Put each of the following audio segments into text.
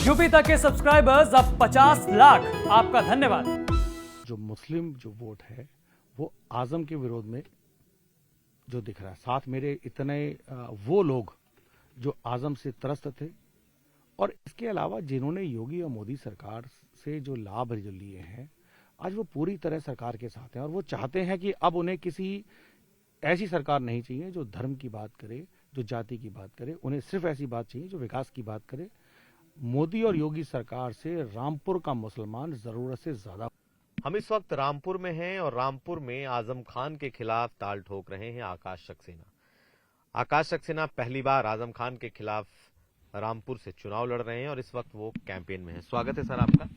UP तक के subscribers अब 50 लाख। आपका धन्यवाद। जो मुस्लिम जो वोट है वो आजम के विरोध में जो दिख रहा है, साथ मेरे इतने वो लोग जो आजम से त्रस्त थे और इसके अलावा जिन्होंने योगी और मोदी सरकार से जो लाभ जो लिए हैं, आज वो पूरी तरह सरकार के साथ हैं और वो चाहते हैं कि अब उन्हें किसी ऐसी सरकार नहीं चाहिए जो धर्म की बात करे, जो जाति की बात करे। उन्हें सिर्फ ऐसी बात चाहिए जो विकास की बात करे। मोदी और योगी सरकार से रामपुर का मुसलमान जरूरत से ज्यादा। हम इस वक्त रामपुर में हैं और रामपुर में आजम खान के खिलाफ ताल ठोक रहे हैं आकाश सक्सेना। आकाश सक्सेना पहली बार आजम खान के खिलाफ रामपुर से चुनाव लड़ रहे हैं और इस वक्त वो कैंपेन में हैं। स्वागत है सर आपका।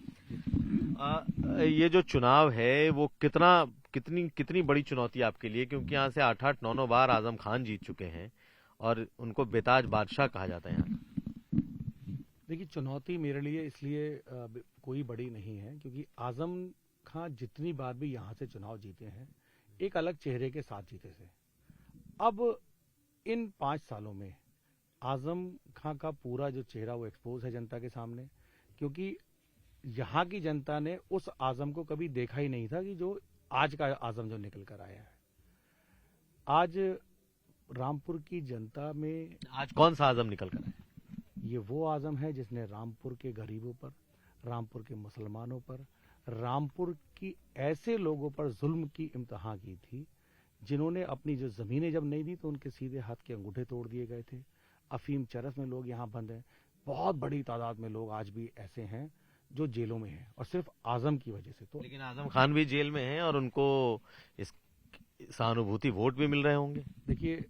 ये जो चुनाव है वो कितनी बड़ी चुनौती आपके लिए, क्योंकि यहाँ से 8-8, 9-9 बार आजम खान जीत चुके हैं और उनको बेताज बादशाह कहा जाता है यहाँ। देखिए, चुनौती मेरे लिए इसलिए कोई बड़ी नहीं है क्योंकि आजम खान जितनी बार भी यहाँ से चुनाव जीते हैं एक अलग चेहरे के साथ जीते थे। अब इन 5 सालों में आजम खान का पूरा जो चेहरा वो एक्सपोज है जनता के सामने, क्योंकि यहाँ की जनता ने उस आजम को कभी देखा ही नहीं था कि जो आज का आजम जो निकल कर आया है। आज रामपुर की जनता में आज कौन सा आजम निकल कर आया? ये वो आजम है जिसने रामपुर के गरीबों पर, रामपुर के मुसलमानों पर, रामपुर की ऐसे लोगों पर जुल्म की इम्तिहान की थी जिन्होंने अपनी जो जमीनें जब नहीं दी तो उनके सीधे हाथ के अंगूठे तोड़ दिए गए थे। अफीम चरस में लोग यहाँ बंद हैं। बहुत बड़ी तादाद में लोग आज भी ऐसे हैं जो जेलों में हैं और सिर्फ आजम की वजह से। तो लेकिन आजम खान भी जेल में हैं और उनको इस सहानुभूति वोट भी मिल रहे होंगे। देखिए,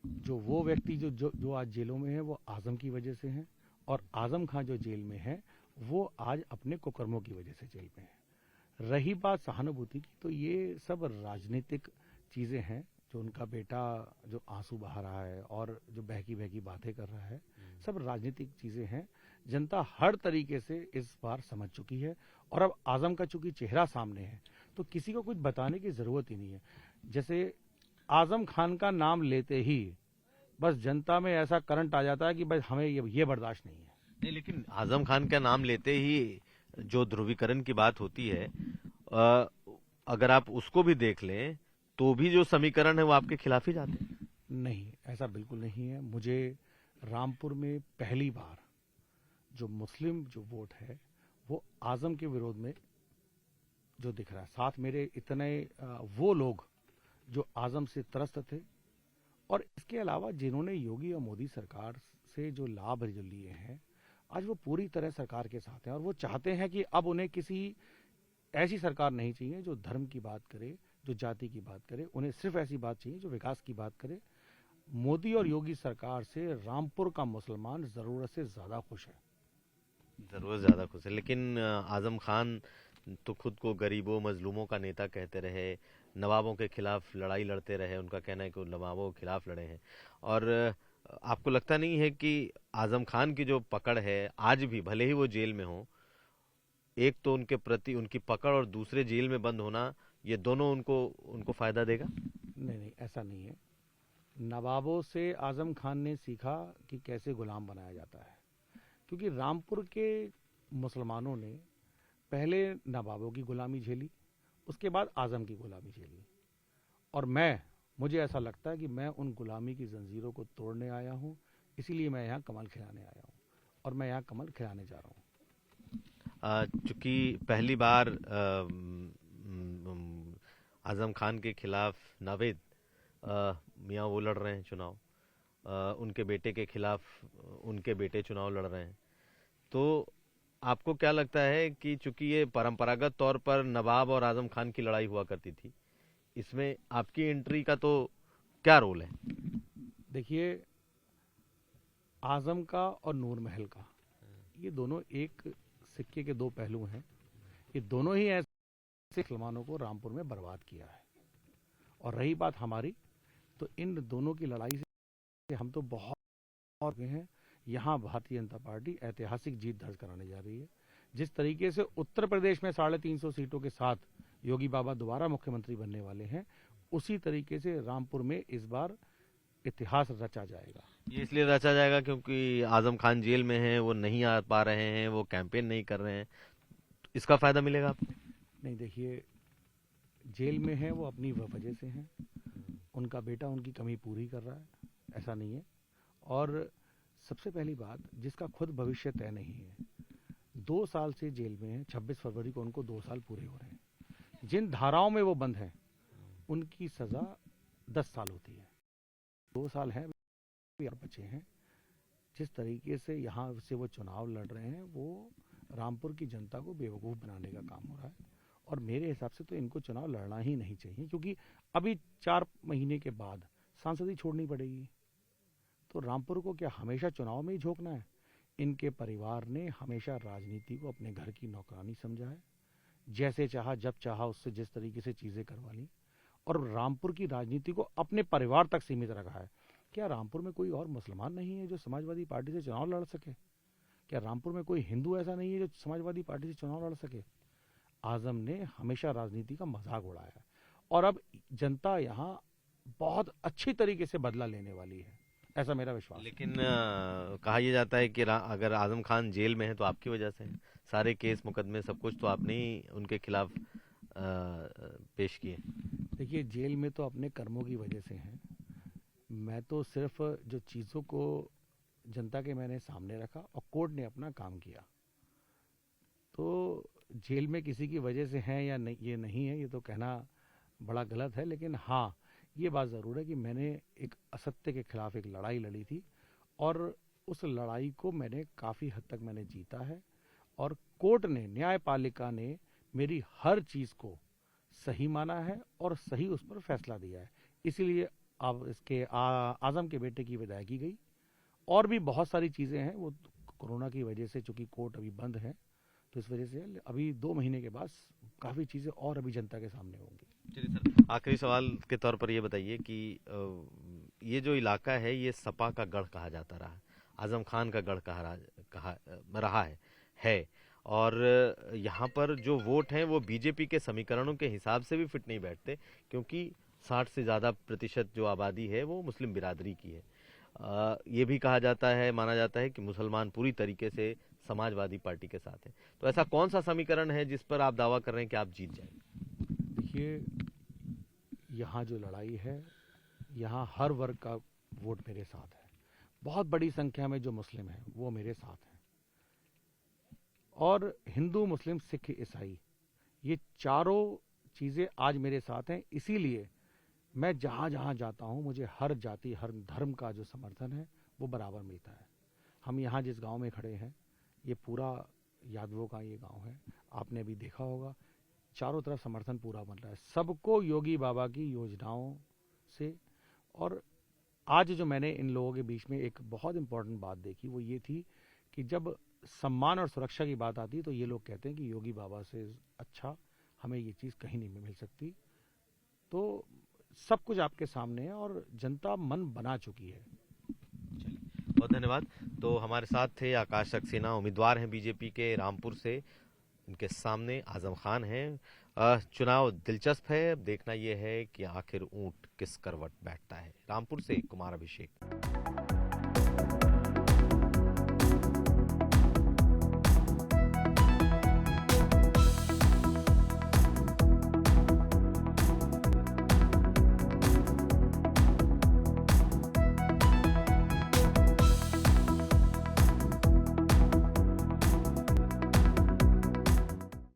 जो वो व्यक्ति जो आज जेलों में है वो आजम की वजह से हैं और आजम खान जो जेल में है वो आज अपने कुकर्मों की वजह से जेल में है। रही बात सहानुभूति की, तो ये सब राजनीतिक चीजें हैं। जो उनका बेटा जो आंसू बहा रहा है और जो बहकी बहकी बातें कर रहा है, सब राजनीतिक चीजें हैं। जनता हर तरीके से इस बार समझ चुकी है और अब आजम का चूंकि चेहरा सामने है तो किसी को कुछ बताने की जरूरत ही नहीं है। जैसे आजम खान का नाम लेते ही बस जनता में ऐसा करंट आ जाता है कि बस हमें ये बर्दाश्त नहीं है। नहीं, लेकिन आजम खान का नाम लेते ही जो ध्रुवीकरण की बात होती है, अगर आप उसको भी देख लें तो भी जो समीकरण है वो आपके खिलाफ ही जाते हैं। नहीं, ऐसा बिल्कुल नहीं है। मुझे रामपुर में पहली बार जो मुस्लिम जो वोट है वो आजम के विरोध में जो दिख रहा है, साथ मेरे इतने वो लोग जो आजम से त्रस्त थे और इसके अलावा जिन्होंने योगी और मोदी सरकार से जो लाभ जो लिए हैं, आज वो पूरी तरह सरकार के साथ हैं और वो चाहते हैं कि अब उन्हें किसी ऐसी सरकार नहीं चाहिए जो धर्म की बात करे, जो जाति की बात करे। उन्हें सिर्फ ऐसी बात चाहिए जो विकास की बात करे। मोदी और योगी सरकार से रामपुर का मुसलमान जरूरत से ज्यादा खुश है। जरूर ज्यादा खुश है, लेकिन आजम खान तो खुद को गरीबों मजलूमों का नेता कहते रहे, नवाबों के खिलाफ लड़ाई लड़ते रहे। उनका कहना है कि वो नवाबों के खिलाफ लड़े हैं। और आपको लगता नहीं है कि आजम खान की जो पकड़ है आज भी, भले ही वो जेल में हो, एक तो उनके प्रति उनकी पकड़ और दूसरे जेल में बंद होना, ये दोनों उनको फायदा देगा? नहीं, ऐसा नहीं है। नवाबों से आजम खान ने सीखा कि कैसे गुलाम बनाया जाता है, क्योंकि रामपुर के मुसलमानों ने पहले नवाबों की गुलामी झेली, उसके बाद आजम की गुलामी झेली और मुझे ऐसा लगता है कि मैं उन गुलामी की जंजीरों को तोड़ने आया हूं। इसीलिए मैं यहाँ कमल खिलाने आया हूं और मैं यहाँ कमल खिलाने जा रहा हूं। चूंकि पहली बार आजम खान के खिलाफ नावेद मियाँ वो लड़ रहे हैं चुनाव, उनके बेटे के खिलाफ उनके बेटे चुनाव लड़ रहे हैं, तो आपको क्या लगता है कि चूंकि ये परंपरागत तौर पर नवाब और आजम खान की लड़ाई हुआ करती थी, इसमें आपकी एंट्री का तो क्या रोल है? देखिए, आजम का और नूर महल का, ये दोनों एक सिक्के के दो पहलू हैं। ये दोनों ही ऐसे मुसलमानों को रामपुर में बर्बाद किया है। और रही बात हमारी, तो इन दोनों की लड़ाई से हम तो बहुत हैं। यहाँ भारतीय जनता पार्टी ऐतिहासिक जीत दर्ज कराने जा रही है। जिस तरीके से उत्तर प्रदेश में 350 सीटों के साथ योगी बाबा दोबारा मुख्यमंत्री बनने वाले हैं, उसी तरीके से रामपुर में इस बार इतिहास रचा जाएगा। ये इसलिए रचा जाएगा क्योंकि आजम खान जेल में है, वो नहीं आ पा रहे हैं, वो कैंपेन नहीं कर रहे हैं, इसका फायदा मिलेगा आपको? नहीं, देखिए, जेल में है वो अपनी वजह से हैं, उनका बेटा उनकी कमी पूरी कर रहा है, ऐसा नहीं है। और सबसे पहली बात, जिसका खुद भविष्य तय नहीं है, 2 साल से जेल में है, 26 फरवरी को उनको 2 साल पूरे हो रहे हैं। जिन धाराओं में वो बंद हैं उनकी सज़ा 10 साल होती है, 2 साल है और बचे हैं। जिस तरीके से यहाँ से वो चुनाव लड़ रहे हैं, वो रामपुर की जनता को बेवकूफ़ बनाने का काम हो रहा है। और मेरे हिसाब से तो इनको चुनाव लड़ना ही नहीं चाहिए, क्योंकि अभी 4 महीने के बाद सांसद ही छोड़नी पड़ेगी। तो रामपुर को क्या हमेशा चुनाव में ही झोंकना है? इनके परिवार ने हमेशा राजनीति को अपने घर की नौकरानी समझा है, जैसे चाहा जब चाहा उससे जिस तरीके से चीज़ें करवा ली, और रामपुर की राजनीति को अपने परिवार तक सीमित रखा है। क्या रामपुर में कोई और मुसलमान नहीं है जो समाजवादी पार्टी से चुनाव लड़ सके? क्या रामपुर में कोई हिंदू ऐसा नहीं है जो समाजवादी पार्टी से चुनाव लड़ सके? आजम ने हमेशा राजनीति का मजाक उड़ाया है, और अब जनता यहाँ बहुत अच्छी तरीके से बदला लेने वाली है, ऐसा मेरा विश्वास है। लेकिन कहा यह जाता है कि अगर आजम खान जेल में है तो आपकी वजह से है। सारे केस मुकदमे सब कुछ तो आपने ही उनके खिलाफ पेश किए। देखिए, जेल में तो अपने कर्मों की वजह से हैं। मैं तो सिर्फ जो चीज़ों को जनता के मैंने सामने रखा और कोर्ट ने अपना काम किया। तो जेल में किसी की वजह से हैं या नहीं, ये नहीं है, ये तो कहना बड़ा गलत है। लेकिन हाँ, ये बात ज़रूर है कि मैंने एक असत्य के खिलाफ एक लड़ाई लड़ी थी, और उस लड़ाई को मैंने काफ़ी हद तक मैंने जीता है। और कोर्ट ने, न्यायपालिका ने मेरी हर चीज़ को सही माना है और सही उस पर फैसला दिया है। इसीलिए अब इसके आज़म के बेटे की विदाई की गई। और भी बहुत सारी चीज़ें हैं, वो कोरोना की वजह से, चूँकि कोर्ट अभी बंद है, तो इस वजह से अभी 2 महीने के बाद काफ़ी चीज़ें और अभी जनता के सामने होंगी। चलिए सर, आखिरी सवाल के तौर पर ये बताइए कि ये जो इलाका है ये सपा का गढ़ कहा जाता रहा है, आजम खान का गढ़ कहा रहा है, और यहाँ पर जो वोट हैं वो बीजेपी के समीकरणों के हिसाब से भी फिट नहीं बैठते, क्योंकि 60 से ज़्यादा प्रतिशत जो आबादी है वो मुस्लिम बिरादरी की है। ये भी कहा जाता है, माना जाता है कि मुसलमान पूरी तरीके से समाजवादी पार्टी के साथ है। तो ऐसा कौन सा समीकरण है जिस पर आप दावा कर रहे हैं कि आप जीत जाएंगे? देखिए, यहाँ जो लड़ाई है, यहाँ हर वर्ग का वोट मेरे साथ है। बहुत बड़ी संख्या में जो मुस्लिम हैं वो मेरे साथ हैं, और हिंदू, मुस्लिम, सिख, ईसाई, ये चारों चीज़ें आज मेरे साथ हैं। इसीलिए मैं जहाँ जहाँ जाता हूँ, मुझे हर जाति, हर धर्म का जो समर्थन है वो बराबर मिलता है। हम यहाँ जिस गांव में खड़े हैं, ये पूरा यादवों का ये गांव है। आपने अभी देखा होगा, चारों तरफ समर्थन पूरा बन रहा है सबको योगी बाबा की योजनाओं से। और आज जो मैंने इन लोगों के बीच में एक बहुत इंपॉर्टेंट बात देखी, वो ये थी कि जब सम्मान और सुरक्षा की बात आती है तो ये लोग कहते हैं कि योगी बाबा से अच्छा हमें ये चीज़ कहीं नहीं मिल सकती। तो सब कुछ आपके सामने है और जनता मन बना चुकी है। बहुत धन्यवाद। तो हमारे साथ थे आकाश सक्सेना, उम्मीदवार हैं बीजेपी के रामपुर से। इनके सामने आजम खान हैं। चुनाव दिलचस्प है, अब देखना यह है कि आखिर ऊंट किस करवट बैठता है। रामपुर से कुमार अभिषेक।